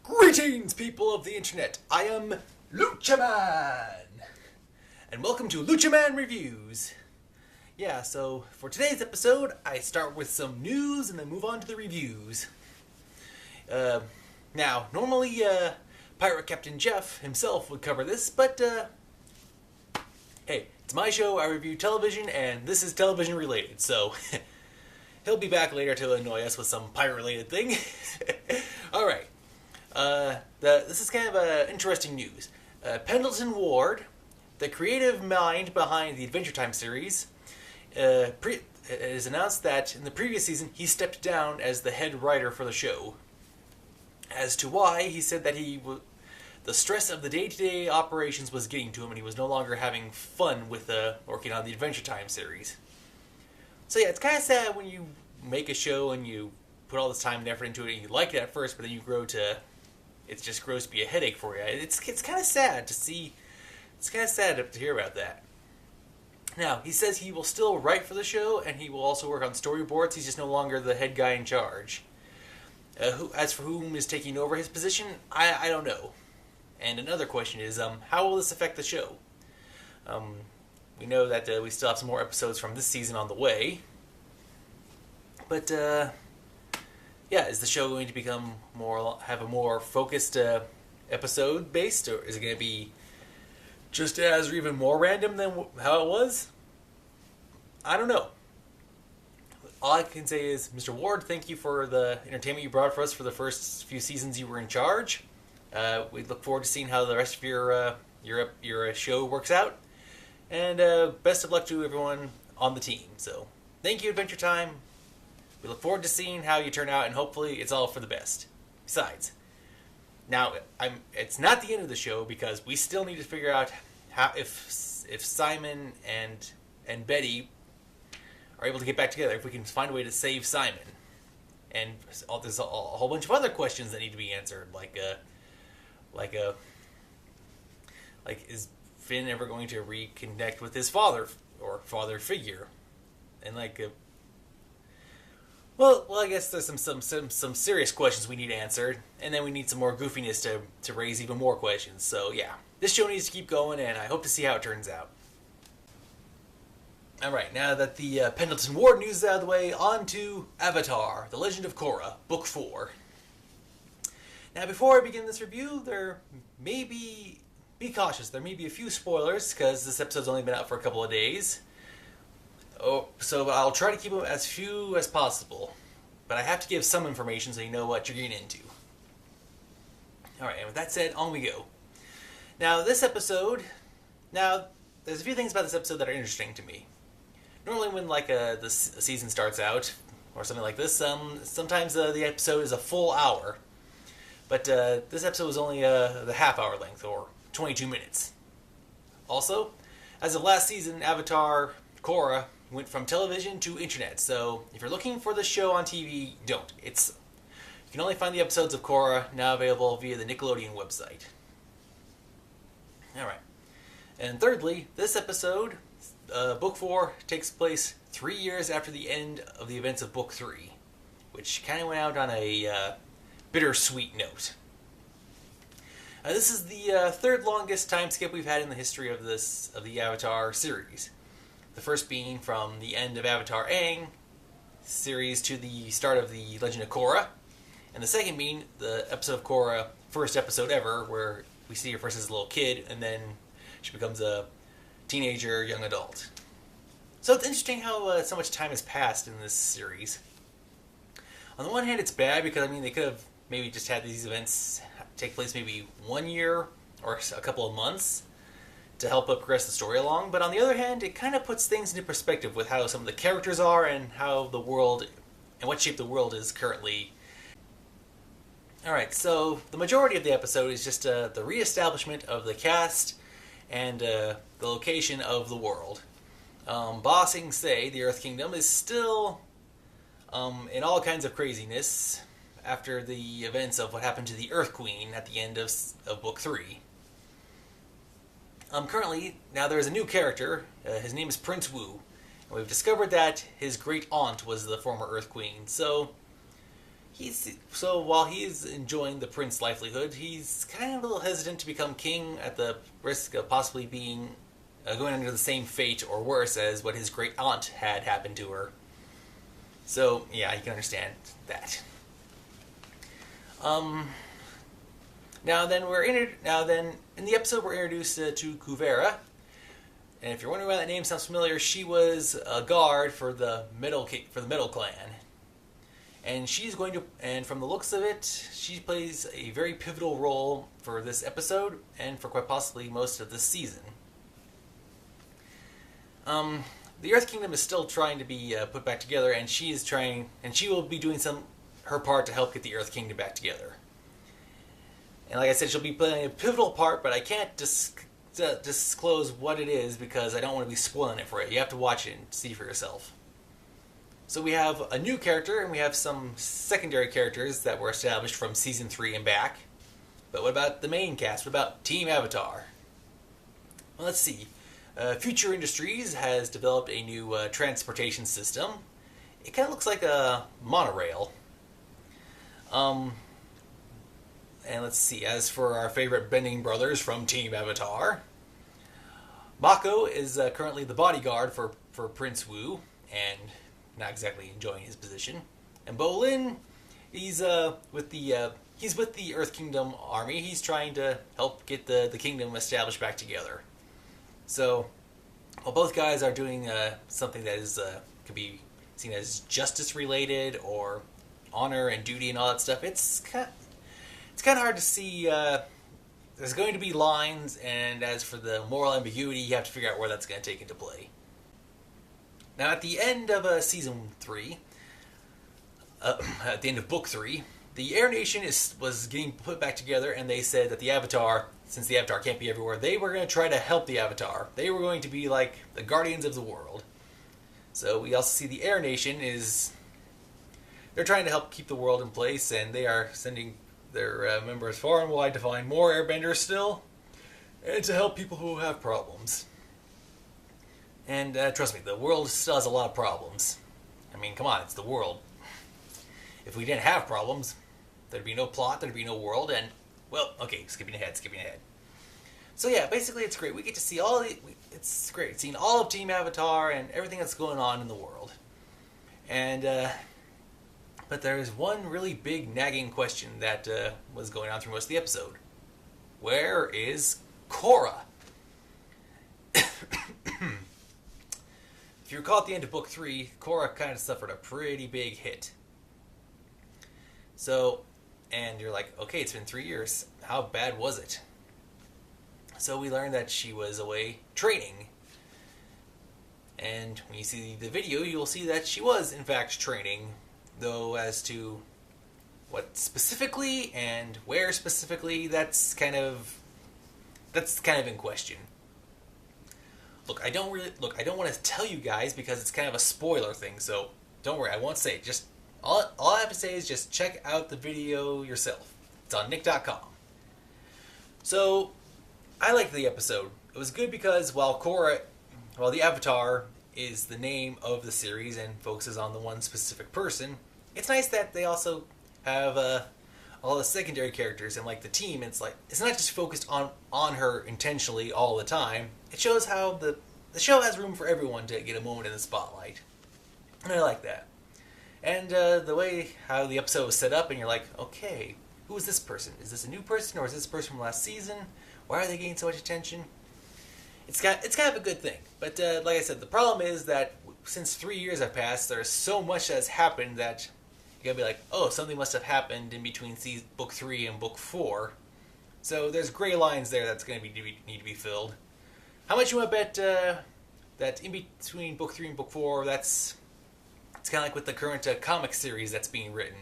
Greetings, people of the internet. I am LUCHA MAN, and welcome to LUCHA MAN Reviews. Yeah, so for today's episode, I start with some news and then move on to the reviews. Now, normally, Pirate Captain Jeff himself would cover this, but, hey, it's my show, I review television, and this is television related, so he'll be back later to annoy us with some pirate-related thing. Alright. This is kind of interesting news. Pendleton Ward, the creative mind behind the Adventure Time series, has announced that in the previous season he stepped down as the head writer for the show. As to why, he said that the stress of the day-to-day operations was getting to him and he was no longer having fun with working on the Adventure Time series. So yeah, it's kind of sad when you make a show and you put all this time and effort into it and you like it at first, but then you grow to... it just grows to be a headache for you. It's kind of sad to see. It's kind of sad to hear about that. Now, he says he will still write for the show, and he will also work on storyboards. He's just no longer the head guy in charge. As for whom is taking over his position, I don't know. And another question is, how will this affect the show? We know that we still have some more episodes from this season on the way. But, yeah, is the show going to become have a more focused episode based, or is it going to be just as or even more random than how it was? I don't know. All I can say is, Mr. Ward, thank you for the entertainment you brought for us for the first few seasons you were in charge. We look forward to seeing how the rest of your show works out, and best of luck to everyone on the team. So, thank you, Adventure Time. We look forward to seeing how you turn out, and hopefully it's all for the best. Besides, now it's not the end of the show, because we still need to figure out how if Simon and Betty are able to get back together. If we can find a way to save Simon, and there's a whole bunch of other questions that need to be answered, like is Finn ever going to reconnect with his father or father figure, and Well, I guess there's some serious questions we need answered, and then we need some more goofiness to raise even more questions. So yeah, this show needs to keep going, and I hope to see how it turns out. Alright, now that the Pendleton Ward news is out of the way, on to Avatar, The Legend of Korra, Book 4. Now before I begin this review, be cautious, there may be a few spoilers, because this episode's only been out for a couple of days. So I'll try to keep them as few as possible, but I have to give some information so you know what you're getting into. Alright, and with that said, on we go. Now, this episode... Now, there's a few things about this episode that are interesting to me. Normally when, the season starts out, or something like this, sometimes the episode is a full hour. But this episode was only the half-hour length, or 22 minutes. Also, as of last season, Avatar, Korra, went from television to internet, so if you're looking for the show on TV, don't. You can only find the episodes of Korra now available via the Nickelodeon website. Alright. And thirdly, this episode, Book 4, takes place 3 years after the end of the events of Book 3, which kind of went out on a bittersweet note. This is the third longest time skip we've had in the history of the Avatar series. The first being from the end of Avatar Aang series to the start of the Legend of Korra, and the second being the episode of Korra, first episode ever, where we see her first as a little kid, and then she becomes a teenager, young adult. So it's interesting how so much time has passed in this series. On the one hand, it's bad because, they could have maybe just had these events take place maybe 1 year or a couple of months to help progress the story along, but on the other hand, it kind of puts things into perspective with how some of the characters are and how the world, and what shape the world is currently. Alright, so the majority of the episode is just the re-establishment of the cast and the location of the world. Ba Sing Se, the Earth Kingdom, is still in all kinds of craziness after the events of what happened to the Earth Queen at the end of Book 3. Currently, now there is a new character. His name is Prince Wu. And we've discovered that his great aunt was the former Earth Queen. So, So while he's enjoying the prince livelihood, he's kind of a little hesitant to become king at the risk of possibly being going under the same fate or worse as what his great aunt had happened to her. So yeah, you can understand that. Now then in the episode we're introduced to Kuvera, and if you're wondering why that name sounds familiar, she was a guard for the Middle Clan. And and from the looks of it, she plays a very pivotal role for this episode, and for quite possibly most of this season. The Earth Kingdom is still trying to be put back together, and she will be doing her part to help get the Earth Kingdom back together. And like I said, she'll be playing a pivotal part, but I can't disclose what it is because I don't want to be spoiling it for you. You have to watch it and see for yourself. So we have a new character, and we have some secondary characters that were established from Season 3 and back. But what about the main cast? What about Team Avatar? Well, let's see. Future Industries has developed a new transportation system. It kind of looks like a monorail. And let's see. As for our favorite bending brothers from Team Avatar, Mako is currently the bodyguard for Prince Wu, and not exactly enjoying his position. And Bolin, he's with the Earth Kingdom army. He's trying to help get the kingdom established back together. So, while both guys are doing something that is could be seen as justice related or honor and duty and all that stuff, it's kind of hard to see. There's going to be lines, and as for the moral ambiguity, you have to figure out where that's going to take into play. Now, at the end of Season 3, at the end of Book 3, the Air Nation was getting put back together, and they said that the Avatar, since the Avatar can't be everywhere, they were going to try to help the Avatar. They were going to be like the guardians of the world. So we also see the Air Nation they're trying to help keep the world in place, and they are sending their members far and wide to find more airbenders still, and to help people who have problems. And trust me, the world still has a lot of problems. I mean, come on, it's the world. If we didn't have problems, there'd be no plot, there'd be no world, and, well, okay, skipping ahead. So yeah, basically it's great. We get to see it's great, seeing all of Team Avatar and everything that's going on in the world. And, but there's one really big nagging question that was going on through most of the episode. Where is Korra? If you recall at the end of Book 3, Korra kind of suffered a pretty big hit. So, and you're like, okay, it's been 3 years. How bad was it? So we learned that she was away training. And when you see the video, you'll see that she was, in fact, training. Though as to what specifically and where specifically, that's kind of in question. Look, I don't want to tell you guys because it's kind of a spoiler thing, so don't worry, I won't say it. Just all I have to say is just check out the video yourself. It's on nick.com. So, I liked the episode. It was good because while the Avatar is the name of the series and focuses on the one specific person, it's nice that they also have all the secondary characters and like the team. It's like it's not just focused on her intentionally all the time. It shows how the show has room for everyone to get a moment in the spotlight, and I like that. And the way how the episode was set up, and you're like, okay, who is this person? Is this a new person, or is this person from last season? Why are they getting so much attention? It's kind of a good thing. But like I said, the problem is that since 3 years have passed, there's so much that has happened that you gotta be like, oh, something must have happened in between Book 3 and Book 4. So there's gray lines there that's going to need to be filled. How much you want to bet that in between Book 3 and Book 4, it's kind of like with the current comic series that's being written,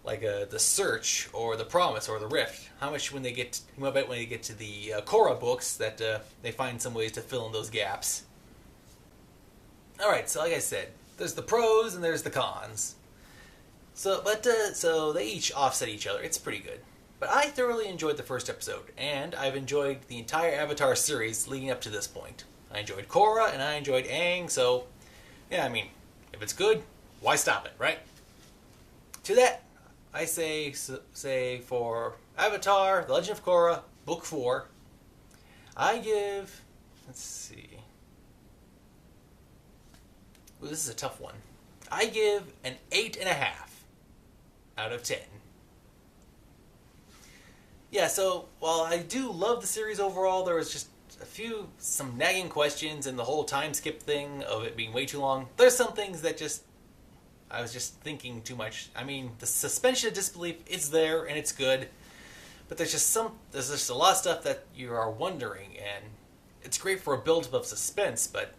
like The Search or The Promise or The Rift. How much you want to bet when they get to the Korra books that they find some ways to fill in those gaps. Alright, so like I said, there's the pros and there's the cons. So they each offset each other. It's pretty good. But I thoroughly enjoyed the first episode, and I've enjoyed the entire Avatar series leading up to this point. I enjoyed Korra, and I enjoyed Aang, so, yeah, I mean, if it's good, why stop it, right? To that, I say for Avatar: The Legend of Korra, Book 4, I give. Let's see. Ooh, this is a tough one. I give an 8.5 out of 10. Yeah, so while I do love the series overall, there was just some nagging questions and the whole time skip thing of it being way too long. There's some things that I was just thinking too much. I mean, the suspension of disbelief is there and it's good, but there's just a lot of stuff that you are wondering, and it's great for a build-up of suspense, but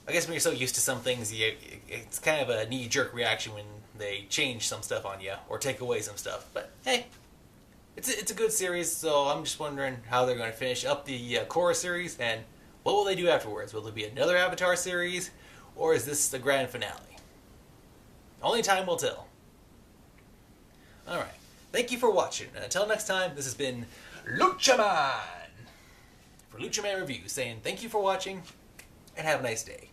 I guess when you're so used to some things, it's kind of a knee-jerk reaction when they change some stuff on you or take away some stuff. But hey, it's a good series, so I'm just wondering how they're going to finish up the Korra series, and what will they do afterwards? Will there be another Avatar series, or is this the grand finale? Only time will tell. Alright, thank you for watching, and until next time, this has been LUCHA Man for LUCHA Man Review, saying thank you for watching, and have a nice day.